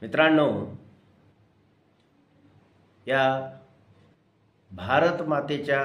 मित्रांनो, या भारत मातेच्या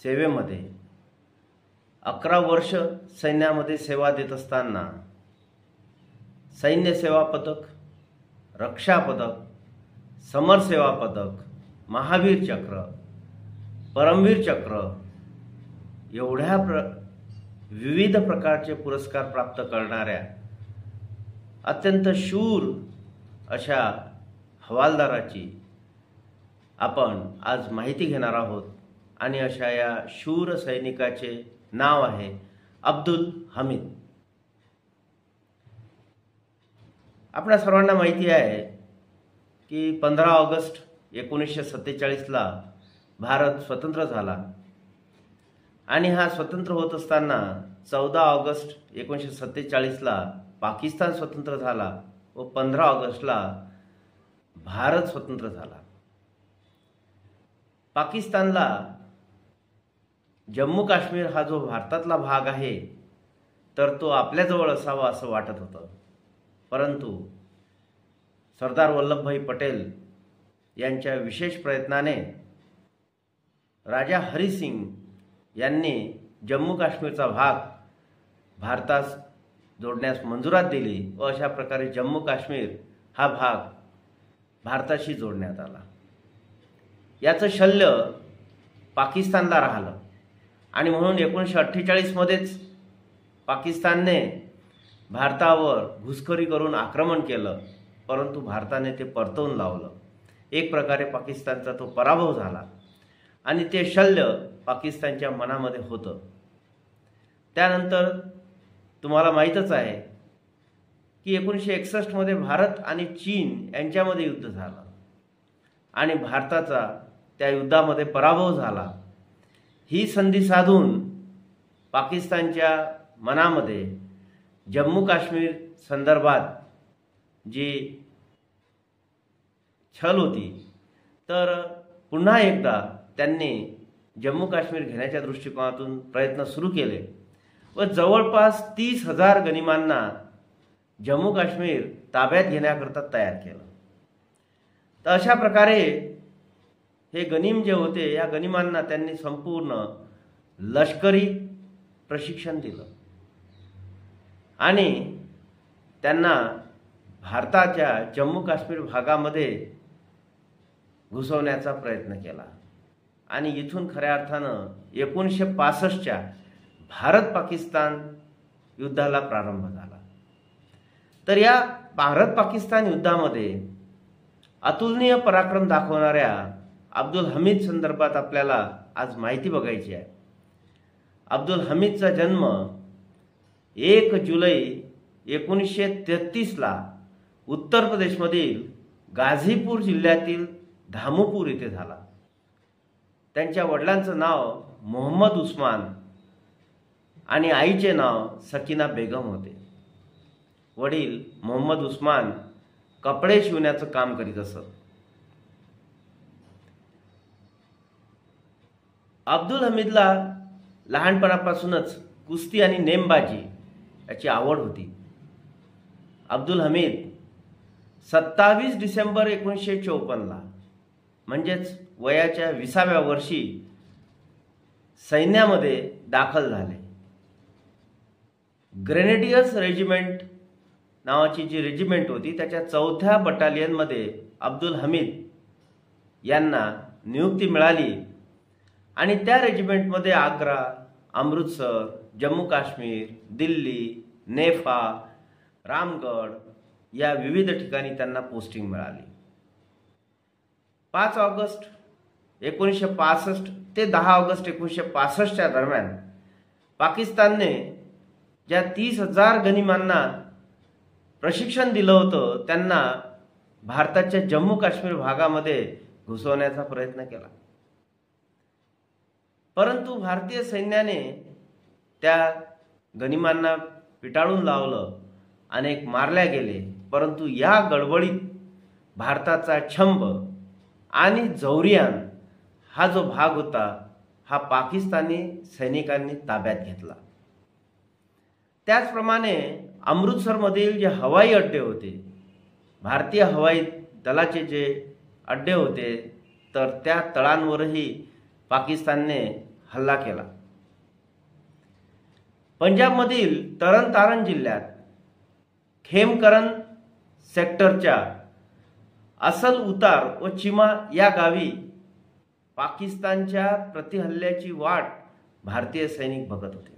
सेवेमध्ये 11 वर्ष सैन्यामध्ये सेवा देत असताना सैन्य सेवा पदक, रक्षा पदक, समर सेवा पदक, महावीर चक्र, परमवीर चक्र एवढ्या विविध प्रकारचे पुरस्कार प्राप्त करणाऱ्या अत्यंत शूर अशा हवालदाराची आपण आज माहिती घेणार आहोत आणि अशा या शूर सैनिकाचे नाव आहे अब्दुल हमीद। आपल्या सर्वांना माहिती आहे की 15 ऑगस्ट 1947ला भारत स्वतंत्र झाला आणि हा स्वतंत्र होत असताना 14 ऑगस्ट 1947ला पाकिस्तान स्वतंत्र झाला व 15 ऑगस्टला भारत स्वतंत्र झाला। पाकिस्तानला जम्मू काश्मीर हा जो भारतातला भाग आहे तर तो आपल्याजवळ असावा असं वाटत होतं, परंतु सरदार वल्लभभाई पटेल यांच्या विशेष प्रयत्नाने राजा हरी सिंग यांनी जम्मू काश्मीरचा भाग भारतास जोडण्यास मंजुरात दिली व अशा प्रकारे जम्मू काश्मीर हा भाग भारताशी जोडण्यात आला। याचं शल्य पाकिस्तानला राहिलं आणि म्हणून 1948 मध्येच पाकिस्तानने भारतावर घुसखोरी करून आक्रमण केलं, परंतु भारताने ते परतवून लावलं। एक प्रकारे पाकिस्तानचा तो पराभव झाला आणि ते शल्य पाकिस्तानच्या मनामध्ये होतं। त्यानंतर तुम्हाला माहीतच आहे की 1961 मध्ये भारत आणि चीन यांच्यामध्ये युद्ध झालं आणि भारताचा त्या युद्धामध्ये पराभव झाला। ही संधी साधून पाकिस्तानच्या मनामध्ये जम्मू काश्मीर संदर्भात जी छल होती तर पुन्हा एकदा त्यांनी जम्मू काश्मीर घेण्याच्या दृष्टिकोनातून प्रयत्न सुरू केले व जवळपास 30,000 गनिमांना जम्मू काश्मीर ताब्यात घेण्याकरता तयार केलं। तर अशा प्रकारे हे गनीम जे होते या गनिमांना त्यांनी संपूर्ण लष्करी प्रशिक्षण दिलं आणि त्यांना भारताच्या जम्मू काश्मीर भागामध्ये घुसवण्याचा प्रयत्न केला आणि इथून खऱ्या अर्थानं 1965च्या भारत पाकिस्तान युद्धाला प्रारंभ झाला। तर या भारत पाकिस्तान युद्धामध्ये अतुलनीय पराक्रम दाखवणाऱ्या अब्दुल हमीद संदर्भात आपल्याला आज माहिती बघायची आहे। अब्दुल हमीदचा जन्म 1 जुलै 1933ला उत्तर प्रदेशमधील गाझीपूर जिल्ह्यातील धामूपूर येथे झाला। त्यांच्या वडिलांचं नाव मोहम्मद उस्मान आणि आईचे नाव सकीना बेगम होते। वडील मोहम्मद उस्मान कपडे शिवण्याचं काम करीत असत। अब्दुल हमीदला लहानपणापासूनच कुस्ती आणि नेमबाजी याची आवड होती। अब्दुल हमीद 27 डिसेंबर 1954ला म्हणजेच वयाच्या 20व्या वर्षी सैन्यामध्ये दाखल झाले। ग्रेनेडियर्स रेजिमेंट नावाची जी रेजिमेंट होती त्याच्या 4थ्या बटालियनमध्ये अब्दुल हमीद यांना नियुक्ती मिळाली आणि त्या रेजिमेंटमध्ये आग्रा, अमृतसर, जम्मू काश्मीर, दिल्ली, नेफा, रामगड या विविध ठिकाणी त्यांना पोस्टिंग मिळाली। 5 ऑगस्ट 1965 ते 10 ऑगस्ट 1965च्या दरम्यान पाकिस्तानने ज्या 30,000 गनिमांना प्रशिक्षण दिलं होतं त्यांना भारताच्या जम्मू काश्मीर भागामध्ये घुसवण्याचा प्रयत्न केला, परंतु भारतीय सैन्याने त्या गनिमांना पिटाळून लावलं, अनेक मारल्या गेले। परंतु या गडबडीत भारताचा छंब आणि जौरियान हा जो भाग होता हा पाकिस्तानी सैनिकांनी ताब्यात घेतला। त्याचप्रमाणे अमृतसरमधील जे हवाई अड्डे होते भारतीय हवाई दलाचे जे अड्डे होते तर त्या तळांवरही पाकिस्तानने हल्ला केला. पंजाबमधील तरन जिल्ह्यात खेमकरन सेक्टरच्या असल उतार व चिमा या गावी पाकिस्तानच्या प्रतिहल्ल्याची वाट भारतीय सैनिक बघत होते.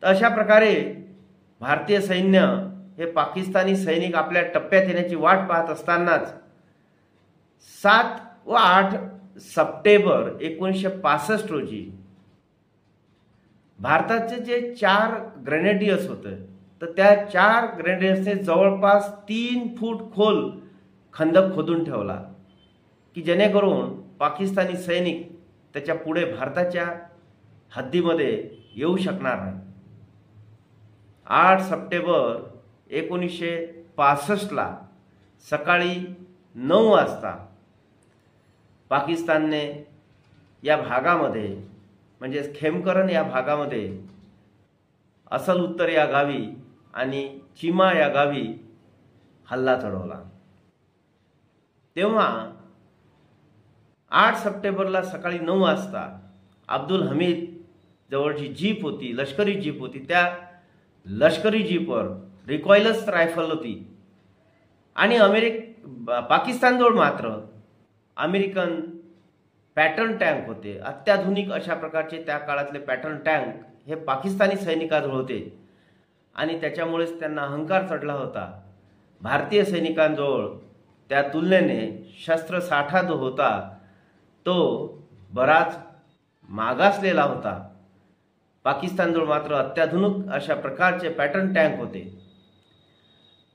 तर अशा प्रकारे भारतीय सैन्य हे पाकिस्तानी सैनिक आपल्या टप्प्यात येण्याची वाट पाहत असतानाच 7 व 8 सप्टेंबर 1965 रोजी भारताचे जे 4 ग्रेनेडियर्स होते तर त्या 4 ग्रेनेडियर्सने जवळपास 3 फूट खोल खंदक खोदून ठेवला की जेणेकरून पाकिस्तानी सैनिक त्याच्या पुढे भारताच्या हद्दीमध्ये येऊ शकणार नाही. 8 सप्टेंबर 1965 ला सकाळी 9 वाजता पाकिस्तानने या भागामध्ये म्हणजे खेमकरन या भागामध्ये असल उत्तर या गावी आणि चिमा या गावी हल्ला चढवला. तेव्हा 8 सप्टेंबरला सकाळी 9 वाजता अब्दुल हमीद जवळची जीप होती, लष्करी जीप होती, त्या लष्करी जीपवर रिकॉइलस रायफल होती आणि पाकिस्तानजवळ मात्र अमेरिकन पॅटर्न टँक होते. अत्याधुनिक अशा प्रकारचे त्या काळातले पॅटर्न टँक हे पाकिस्तानी सैनिकांजवळ होते आणि त्याच्यामुळेच त्यांना अहंकार चढला होता. भारतीय सैनिकांजवळ त्या तुलनेने शस्त्रसाठा जो होता तो बराच मागासलेला होता. पाकिस्तानजवळ मात्र अत्याधुनिक अशा प्रकारचे पॅटर्न टँक होते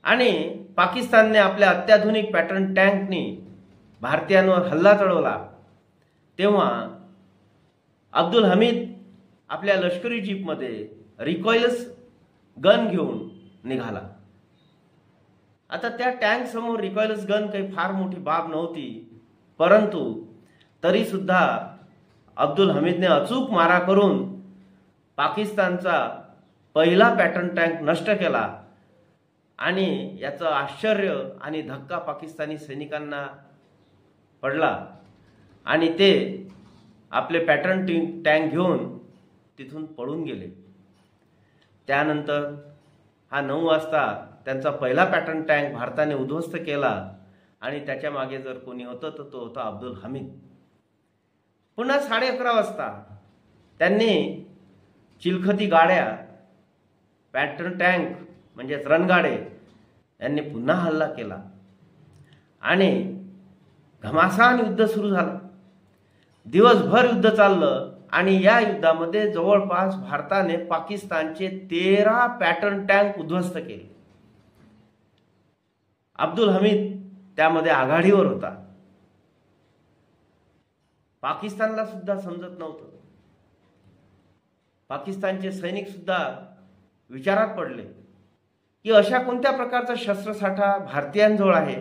आणि पाकिस्तानने आपल्या अत्याधुनिक पॅटर्न टँकनी भारतीयांवर हल्ला चढवला. तेव्हा अब्दुल हमीद आपल्या लष्करी जीपमध्ये रिकॉइलस गन घेऊन निघाला. आता त्या टँक समोर रिकॉइलस गन काही फार मोठी बाब नव्हती, परंतु तरी सुद्धा अब्दुल हमीदने अचूक मारा करून पाकिस्तानचा पहिला पॅटर्न टँक नष्ट केला आणि याचं आश्चर्य आणि धक्का पाकिस्तानी सैनिकांना पडला आणि ते आपले पॅटर्न टँक घेऊन तिथून पळून गेले. त्यानंतर हा 9 वाजता त्यांचा पहिला पॅटर्न टँक भारताने उद्ध्वस्त केला आणि त्याच्या मागे जर कोणी होतं तर तो होता अब्दुल हमीद. पुन्हा 11:30 वाजता त्यांनी चिलखती गाड्या, पॅटर्न टँक म्हणजेच रणगाडे यांनी पुन्हा हल्ला केला आणि घमासान युद्ध सुरू झालं. दिवसभर युद्ध चाललं आणि या युद्धामध्ये जवळपास भारताने पाकिस्तानचे 13 पॅटर्न टँक उद्ध्वस्त केले. अब्दुल हमीद त्यामध्ये आघाडीवर होता. पाकिस्तानला सुद्धा समजत नव्हतं. पाकिस्तानचे सैनिक सुद्धा विचारात पडले की अशा कोणत्या प्रकारचा शस्त्रसाठा भारतीयांजवळ आहे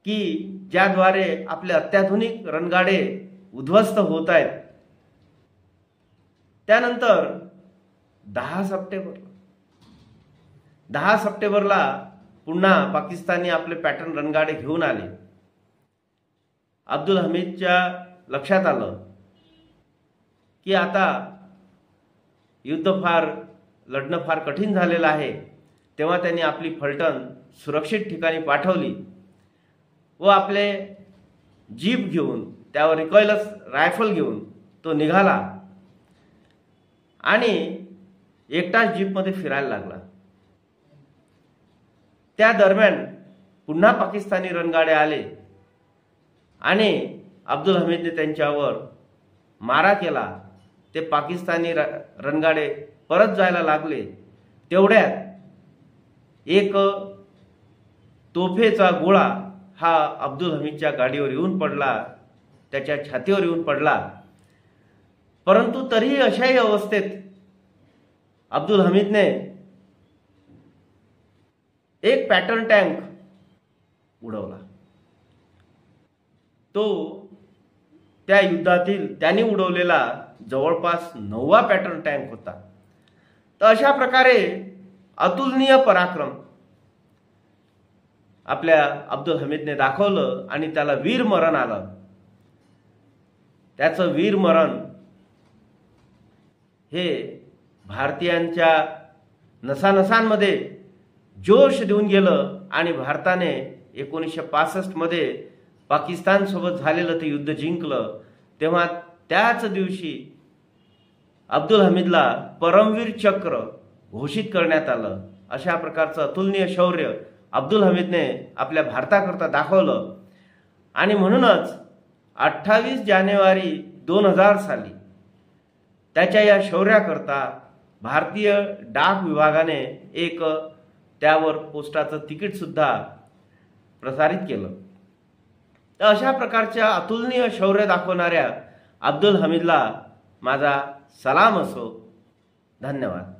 की ज्याद्वारे आपले अत्याधुनिक रणगाडे उद्ध्वस्त होत आहेत. त्यानंतर 10 सप्टेंबरला पुन्हा पाकिस्तानी आपले पॅटर्न रणगाडे घेऊन आले. अब्दुल हमीदच्या लक्षात आलं की आता लढणं फार कठीण झालेलं आहे. तेव्हा त्यांनी आपली फलटण सुरक्षित ठिकाणी पाठवली व आपले जीप घेऊन त्यावर रिकॉइलस रायफल घेऊन तो निघाला आणि एकटाच जीपमध्ये फिरायला लागला. त्या दरम्यान पुन्हा पाकिस्तानी रणगाडे आले आणि अब्दुल हमीदने त्यांच्यावर मारा केला. ते पाकिस्तानी रणगाडे परत जायला लागले. तेवढ्यात एक तोफेचा गोळा हा अब्दुल हमीदच्या गाडीवर येऊन पडला, त्याच्या छातीवर येऊन पडला. परंतु तरीही अशाही अवस्थेत अब्दुल हमीदने एक पॅटर्न टँक उडवला. तो त्या युद्धातील त्यांनी उडवलेला जवळपास 9वा पॅटर्न टँक होता. तर अशा प्रकारे अतुलनीय पराक्रम आपल्या अब्दुल हमीदने दाखवलं आणि त्याला वीरमरण आलं. त्याचं वीरमरण हे भारतीयांच्या नसानसांमध्ये जोश देऊन गेलं आणि भारताने 1965 मध्ये पाकिस्तानसोबत झालेलं ते युद्ध जिंकलं. तेव्हा त्याच दिवशी अब्दुल हमीदला परमवीर चक्र घोषित करण्यात आलं. अशा प्रकारचं अतुलनीय शौर्य अब्दुल हमीदने आपल्या भारताकरता दाखवलं आणि म्हणूनच 28 जानेवारी 2000 साली त्याच्या या शौर्याकरता भारतीय डाक विभागाने एक त्यावर पोस्टाचं तिकीटसुद्धा प्रसारित केलं. तर अशा प्रकारच्या अतुलनीय शौर्य दाखवणाऱ्या अब्दुल हमीदला माझा सलाम असो. धन्यवाद.